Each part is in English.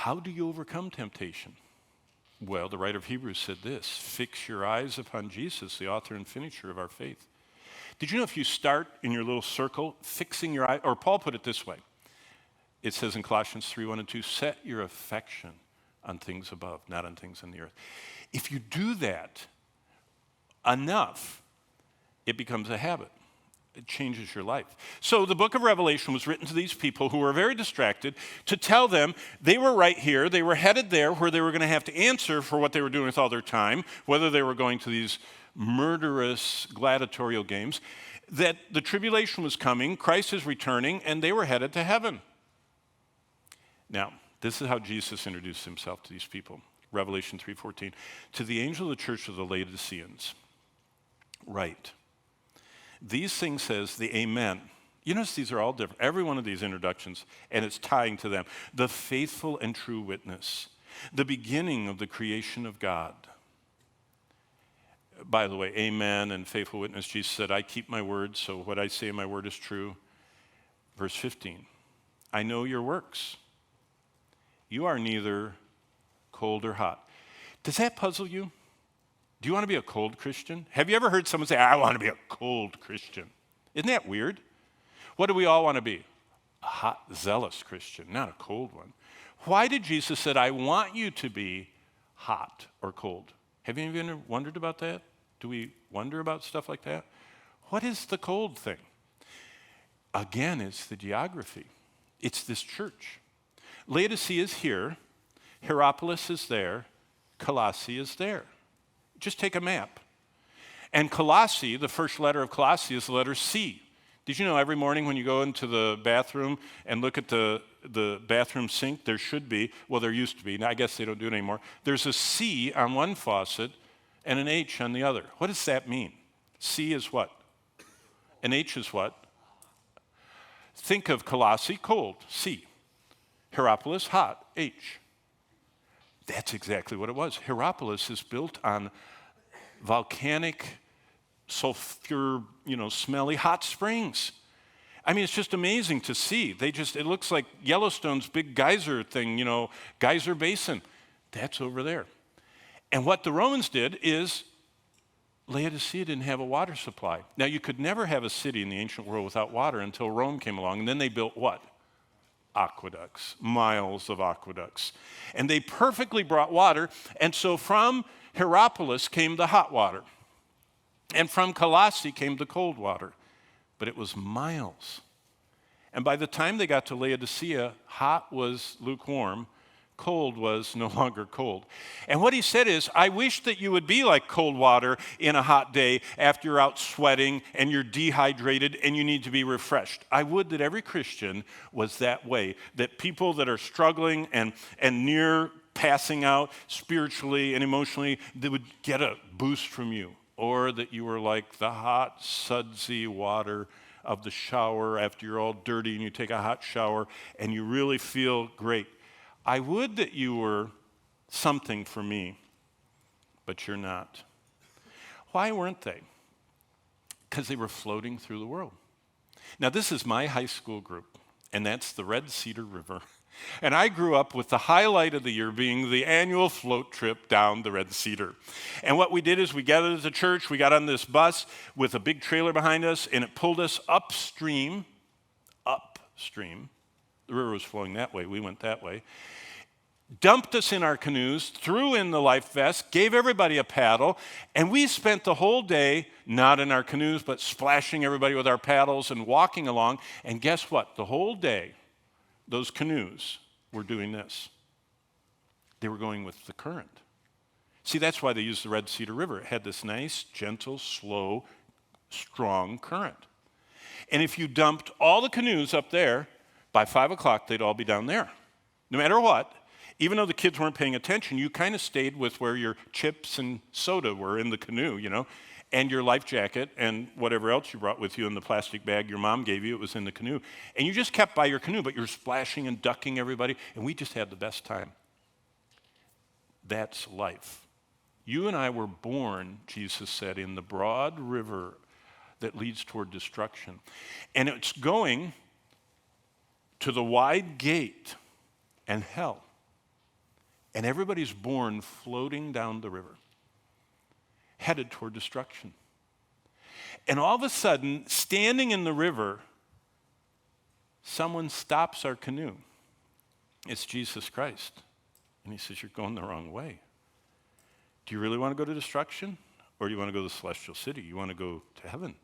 How do you overcome temptation? Well, the writer of Hebrews said this: fix your eyes upon Jesus, the author and finisher of our faith. Did you know if you start in your little circle, fixing your eye, or Paul put it this way, it says in Colossians 3:1-2, set your affection on things above, not on things on the earth. If you do that enough, it becomes a habit. It changes your life. So the book of Revelation was written to these people who were very distracted to tell them they were right here, they were headed there where they were going to have to answer for what they were doing with all their time, whether they were going to these murderous gladiatorial games, that the tribulation was coming, Christ is returning, and they were headed to heaven. Now, this is how Jesus introduced himself to these people. Revelation 3:14, to the angel of the church of the Laodiceans, write, these things says the Amen. You notice these are all different, every one of these introductions, and it's tying to them. The faithful and true witness, the beginning of the creation of God. By the way, Amen and faithful witness, Jesus said, I keep my word, so what I say in my word is true. Verse 15, I know your works. You are neither cold or hot. Does that puzzle you? Do you want to be a cold Christian? Have you ever heard someone say, I want to be a cold Christian? Isn't that weird? What do we all want to be? A hot, zealous Christian, not a cold one. Why did Jesus say, I want you to be hot or cold? Have you ever wondered about that? Do we wonder about stuff like that? What is the cold thing? Again, it's the geography. It's this church. Laodicea is here. Hierapolis is there. Colossae is there. Just take a map. And Colossae, the first letter of Colossae is the letter C. Did you know every morning when you go into the bathroom and look at the bathroom sink, there should be, well, there used to be, now I guess they don't do it anymore, there's a C on one faucet and an H on the other. What does that mean? C is what? And H is what? Think of Colossae, cold, C. Hierapolis, hot, H. That's exactly what it was. Hierapolis is built on volcanic, sulfur, smelly hot springs. I mean, it's just amazing to see. It looks like Yellowstone's big geyser thing, geyser basin. That's over there. And what the Romans did is Laodicea didn't have a water supply. Now, you could never have a city in the ancient world without water until Rome came along, and then they built what? Aqueducts, miles of aqueducts. And they perfectly brought water, and so from Hierapolis came the hot water. And from Colossae came the cold water. But it was miles. And by the time they got to Laodicea, hot was lukewarm, cold was no longer cold. And what he said is, I wish that you would be like cold water in a hot day after you're out sweating and you're dehydrated and you need to be refreshed. I would that every Christian was that way, that people that are struggling and near passing out spiritually and emotionally, they would get a boost from you. Or that you were like the hot, sudsy water of the shower after you're all dirty and you take a hot shower and you really feel great. I would that you were something for me, but you're not. Why weren't they? Because they were floating through the world. Now, this is my high school group, and that's the Red Cedar River. And I grew up with the highlight of the year being the annual float trip down the Red Cedar. And what we did is we gathered as a church, we got on this bus with a big trailer behind us, and it pulled us upstream. The river was flowing that way, we went that way. Dumped us in our canoes, threw in the life vest, gave everybody a paddle, and we spent the whole day, not in our canoes, but splashing everybody with our paddles and walking along. And guess what? The whole day, those canoes were doing this. They were going with the current. See, that's why they used the Red Cedar River. It had this nice, gentle, slow, strong current. And if you dumped all the canoes up there, by 5 o'clock, they'd all be down there. No matter what, even though the kids weren't paying attention, you kind of stayed with where your chips and soda were in the canoe, and your life jacket and whatever else you brought with you in the plastic bag your mom gave you, it was in the canoe. And you just kept by your canoe, but you're splashing and ducking everybody, and we just had the best time. That's life. You and I were born, Jesus said, in the broad river that leads toward destruction. And it's going to the wide gate and hell. And everybody's born floating down the river, headed toward destruction. And all of a sudden, standing in the river, someone stops our canoe. It's Jesus Christ. And he says, you're going the wrong way. Do you really want to go to destruction? Or do you want to go to the celestial city? You want to go to heaven?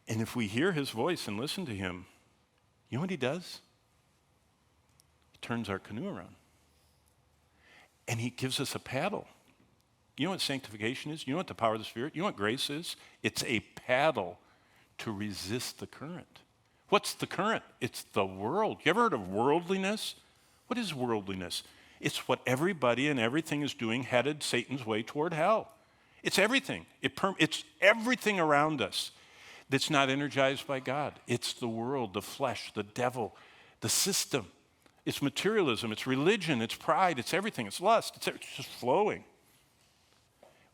And if we hear his voice and listen to him, you know what he does? He turns our canoe around. And he gives us a paddle. You know what sanctification is? You know what the power of the Spirit? You know what grace is? It's a paddle to resist the current. What's the current? It's the world. You ever heard of worldliness? What is worldliness? It's what everybody and everything is doing headed Satan's way toward hell. It's everything. It's everything around us that's not energized by God. It's the world, the flesh, the devil, the system. It's materialism, it's religion, it's pride, it's everything. It's lust, it's just flowing.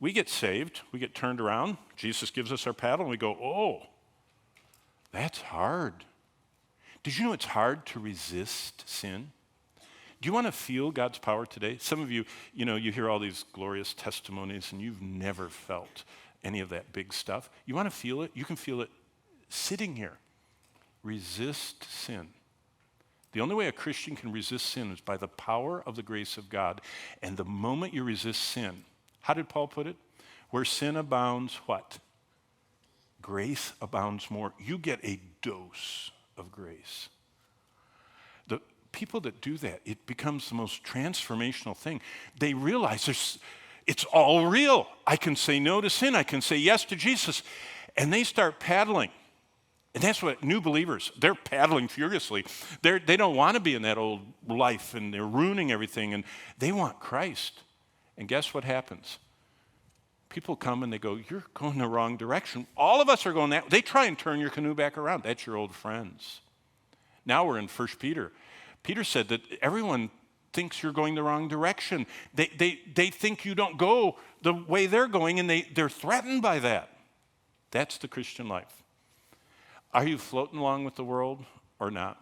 We get saved, we get turned around, Jesus gives us our paddle, and we go, oh, that's hard. Did you know it's hard to resist sin? Do you want to feel God's power today? Some of you, you hear all these glorious testimonies, and you've never felt any of that big stuff. You want to feel it? You can feel it sitting here. Resist sin. The only way a Christian can resist sin is by the power of the grace of God. And the moment you resist sin, how did Paul put it? Where sin abounds, what? Grace abounds more. You get a dose of grace. The people that do that, it becomes the most transformational thing. They realize it's all real. I can say no to sin. I can say yes to Jesus. And they start paddling. And that's what new believers, they're paddling furiously. They don't want to be in that old life, and they're ruining everything, and they want Christ. And guess what happens? People come and they go, you're going the wrong direction. All of us are going that. They try and turn your canoe back around. That's your old friends. Now we're in 1 Peter. Peter said that everyone thinks you're going the wrong direction. They think you don't go the way they're going, and they're threatened by that. That's the Christian life. Are you floating along with the world or not?